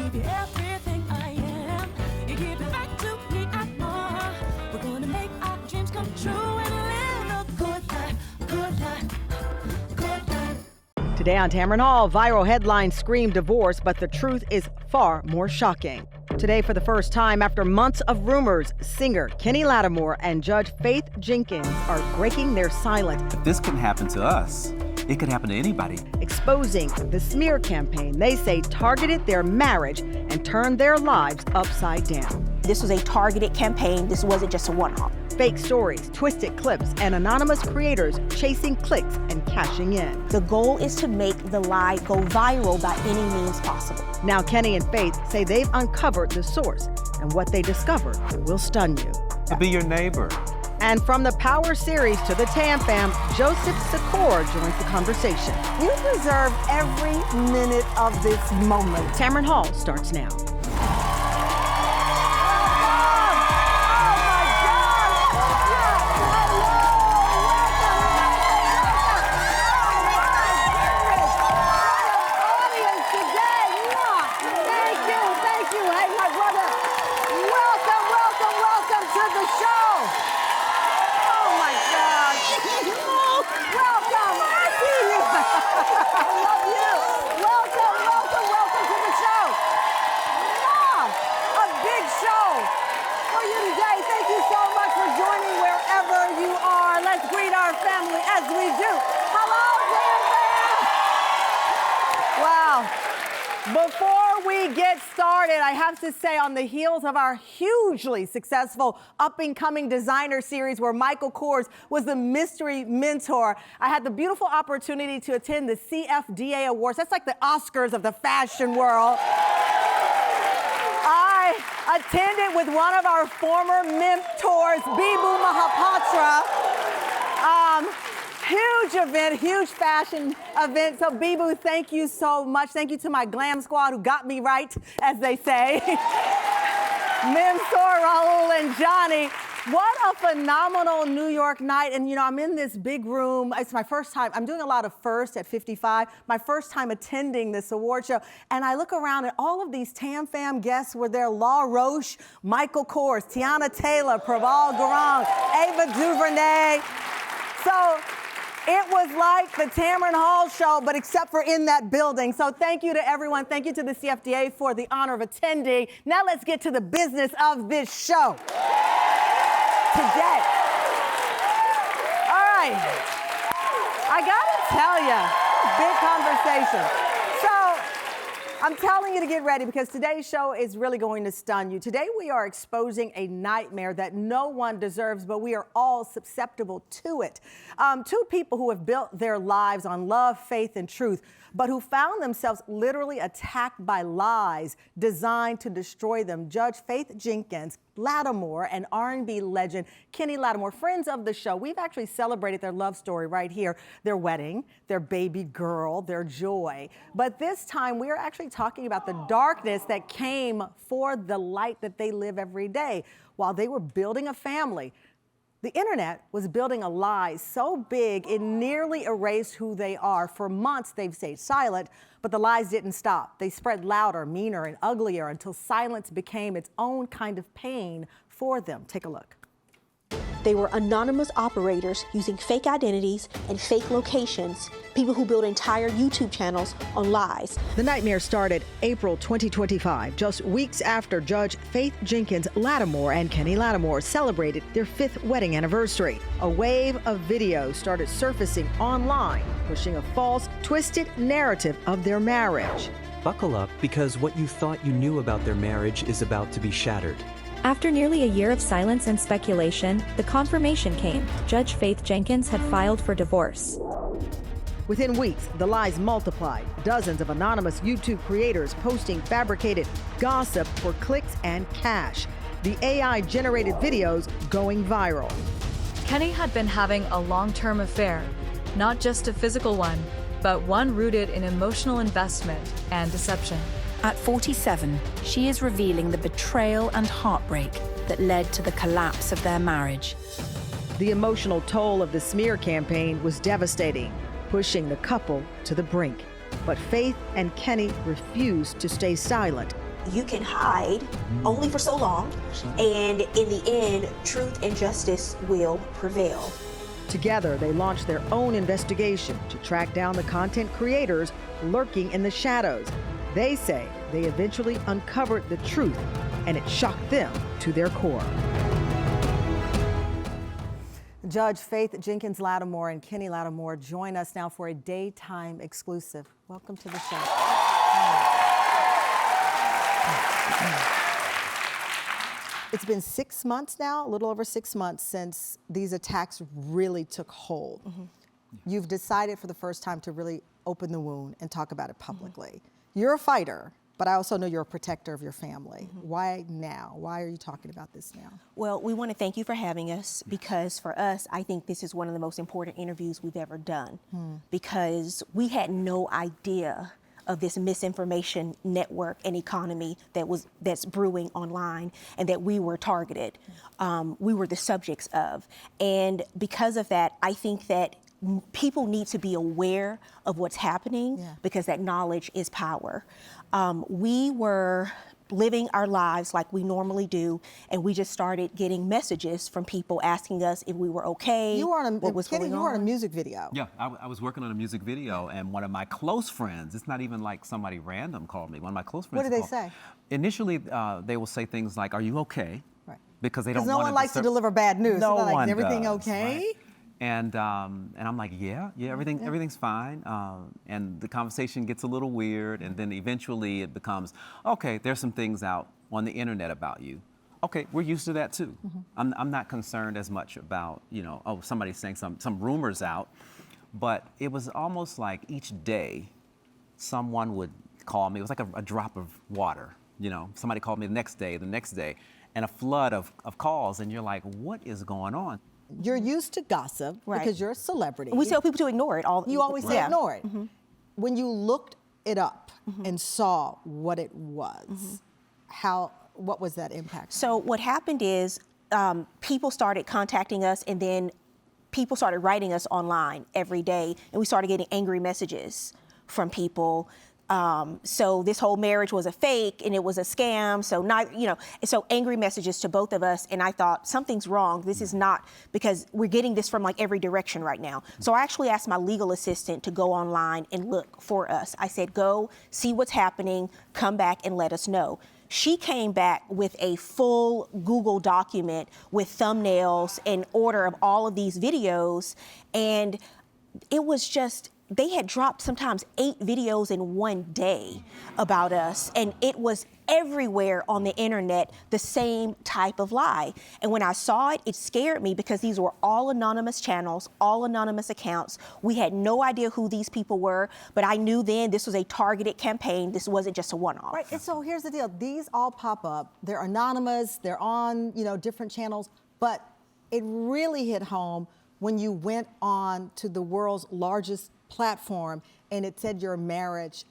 give you everything I am. You give it back to me and more. We're gonna make our dreams come true and live a good life, good life, good life. Today on Tamron Hall, viral headlines scream divorce, but the truth is far more shocking. Today, for the first time after months of rumors, singer Kenny Lattimore and Judge Faith Jenkins are breaking their silence. If this can happen to us, it could happen to anybody. Exposing the smear campaign they say targeted their marriage and turned their lives upside down. This was a targeted campaign. This wasn't just a one-off. Fake stories, twisted clips, and anonymous creators chasing clicks and cashing in. The goal is to make the lie go viral by any means possible. Now Kenny and Faith say they've uncovered the source, and what they discovered will stun you. To be your neighbor. And from the Power series to the Tam Fam, Joseph Secor joins the conversation. You deserve every minute of this moment. Tamron Hall starts now. As we do. Hello, Tam Fam! Wow. Before we get started, I have to say, on the heels of our hugely successful up-and-coming designer series where Michael Kors was the mystery mentor, I had the beautiful opportunity to attend the CFDA Awards. That's like the Oscars of the fashion world. I attended with one of our former mentors, Bibu Mahapatra. Huge event, huge fashion event. So Bibu, thank you so much. Thank you to my glam squad who got me right, as they say. Memsor, Raul, and Johnny. What a phenomenal New York night. And you know, I'm in this big room. It's my first time. I'm doing a lot of firsts at 55. My first time attending this award show. And I look around and all of these Tam Fam guests were there. La Roche, Michael Kors, Tiana Taylor, Praval Garang, Ava DuVernay. So it was like the Tamron Hall show, but except for in that building. So thank you to everyone. Thank you to the CFDA for the honor of attending. Now let's get to the business of this show today. All right. I gotta tell you, big conversation. So I'm telling you to get ready because today's show is really going to stun you. Today we are exposing a nightmare that no one deserves, but we are all susceptible to it. Two people who have built their lives on love, faith, and truth, but who found themselves literally attacked by lies designed to destroy them. Judge Faith Jenkins, Lattimore, and R&B legend Kenny Lattimore, friends of the show. We've actually celebrated their love story right here, their wedding, their baby girl, their joy. But this time we are actually talking about the darkness that came for the light that they live every day. While they were building a family, the internet was building a lie so big it nearly erased who they are. For months they've stayed silent, but the lies didn't stop. They spread louder, meaner, and uglier until silence became its own kind of pain for them. Take a look. They were anonymous operators using fake identities and fake locations, people who build entire YouTube channels on lies. The nightmare started April 2025, just weeks after Judge Faith Jenkins Lattimore and Kenny Lattimore celebrated their 5th wedding anniversary. A wave of videos started surfacing online, pushing a false, twisted narrative of their marriage. Buckle up, because what you thought you knew about their marriage is about to be shattered. After nearly a year of silence and speculation, the confirmation came. Judge Faith Jenkins had filed for divorce. Within weeks, the lies multiplied. Dozens of anonymous YouTube creators posting fabricated gossip for clicks and cash. The AI-generated videos going viral. Kenny had been having a long-term affair, not just a physical one, but one rooted in emotional investment and deception. At 47, she is revealing the betrayal and heartbreak that led to the collapse of their marriage. The emotional toll of the smear campaign was devastating, pushing the couple to the brink. But Faith and Kenny refused to stay silent. you can hide only for so long, and in the end, truth and justice will prevail. Together, they launched their own investigation to track down the content creators lurking in the shadows. They say they eventually uncovered the truth, and it shocked them to their core. Judge Faith Jenkins Lattimore and Kenny Lattimore join us now for a daytime exclusive. Welcome to the show. It's been 6 months now, a little over 6 months, since these attacks really took hold. You've decided for the first time to really open the wound and talk about it publicly. You're a fighter, but I also know you're a protector of your family. Why now? Why are you talking about this now? Well, we want to thank you for having us, because for us, I think this is one of the most important interviews we've ever done, because we had no idea of this misinformation network and economy that's brewing online, and that we were targeted. We were the subjects of. And because of that, I think that people need to be aware of what's happening, because that knowledge is power. We were living our lives like we normally do, and we just started getting messages from people asking us if we were okay. You were on what was going on. You were on a music video. Yeah, I was working on a music video, and one of my close friends, it's not even like somebody random called me, one of my close friends What did they called. say? Initially, they will say things like, "Are you okay?" Right. Because they don't want no to one likes to deliver bad news. No So they're like, one is everything does, okay? right? And I'm like, everything's fine. And the conversation gets a little weird, and then eventually it becomes, okay, there's some things out on the internet about you. Okay, we're used to that too. I'm not concerned as much about, oh, somebody's saying some rumors out, but it was almost like each day someone would call me. It was like a drop of water. Somebody called me the next day, and a flood of calls, and you're like, what is going on? You're used to gossip because you're a celebrity. We tell people to ignore it. You always say ignore it. When you looked it up and saw what it was, what was that impact? So what happened is people started contacting us, and then people started writing us online every day, and we started getting angry messages from people. So this whole marriage was a fake and it was a scam. So angry messages to both of us. And I thought, something's wrong. This is not, because we're getting this from like every direction right now. So I actually asked my legal assistant to go online and look for us. I said, go see what's happening, come back and let us know. She came back with a full Google document with thumbnails and order of all of these videos. And it was just, they had dropped sometimes 8 videos in one day about us, and it was everywhere on the internet, the same type of lie. And when I saw it, it scared me, because these were all anonymous channels, all anonymous accounts. We had no idea who these people were, but I knew then this was a targeted campaign. This wasn't just a one-off. Right, and so here's the deal. These all pop up. They're anonymous, they're on, different channels, but it really hit home when you went on to the world's largest platform, and it said your marriage,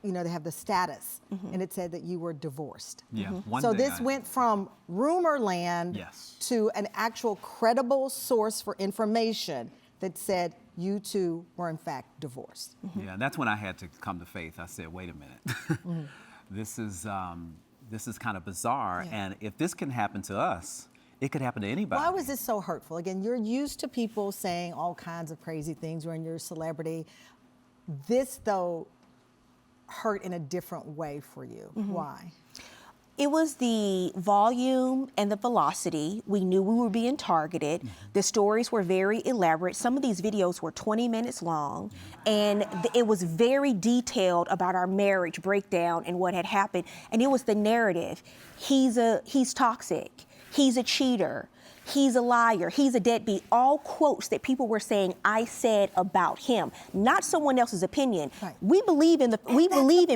they have the status, and it said that you were divorced. Yeah. So this went from rumor land to an actual credible source for information that said you two were in fact divorced. Yeah, that's when I had to come to faith. I said, wait a minute, this is kind of bizarre, and if this can happen to us, it could happen to anybody. Why was this so hurtful? Again, you're used to people saying all kinds of crazy things when you're a celebrity. This, though, hurt in a different way for you. Why? It was the volume and the velocity. We knew we were being targeted. The stories were very elaborate. Some of these videos were 20 minutes long, and it was very detailed about our marriage breakdown and what had happened. And it was the narrative. He's toxic. He's a cheater. He's a liar. He's a deadbeat. All quotes that people were saying I said about him, not someone else's opinion. Right. We believe in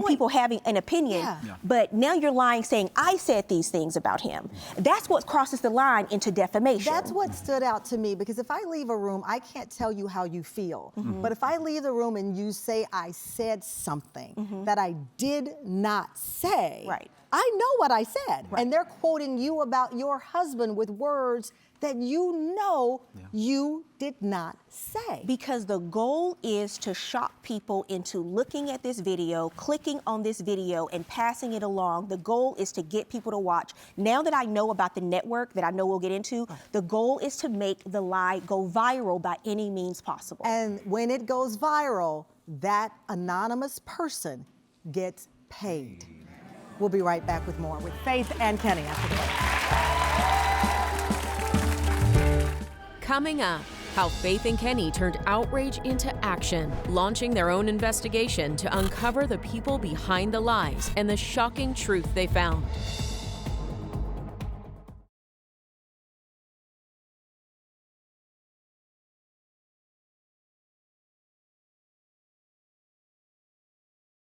people having an opinion, but now you're lying, saying I said these things about him. That's what crosses the line into defamation. That's what stood out to me, because if I leave a room, I can't tell you how you feel. But if I leave the room and you say I said something that I did not say, I know what I said. And they're quoting you about your husband with words that you know you did not say? Because the goal is to shock people into looking at this video, clicking on this video, and passing it along. The goal is to get people to watch. Now that I know about the network that I know we'll get into, the goal is to make the lie go viral by any means possible. And when it goes viral, that anonymous person gets paid. We'll be right back with more with Faith and Kenny after the break. Coming up, how Faith and Kenny turned outrage into action, launching their own investigation to uncover the people behind the lies and the shocking truth they found.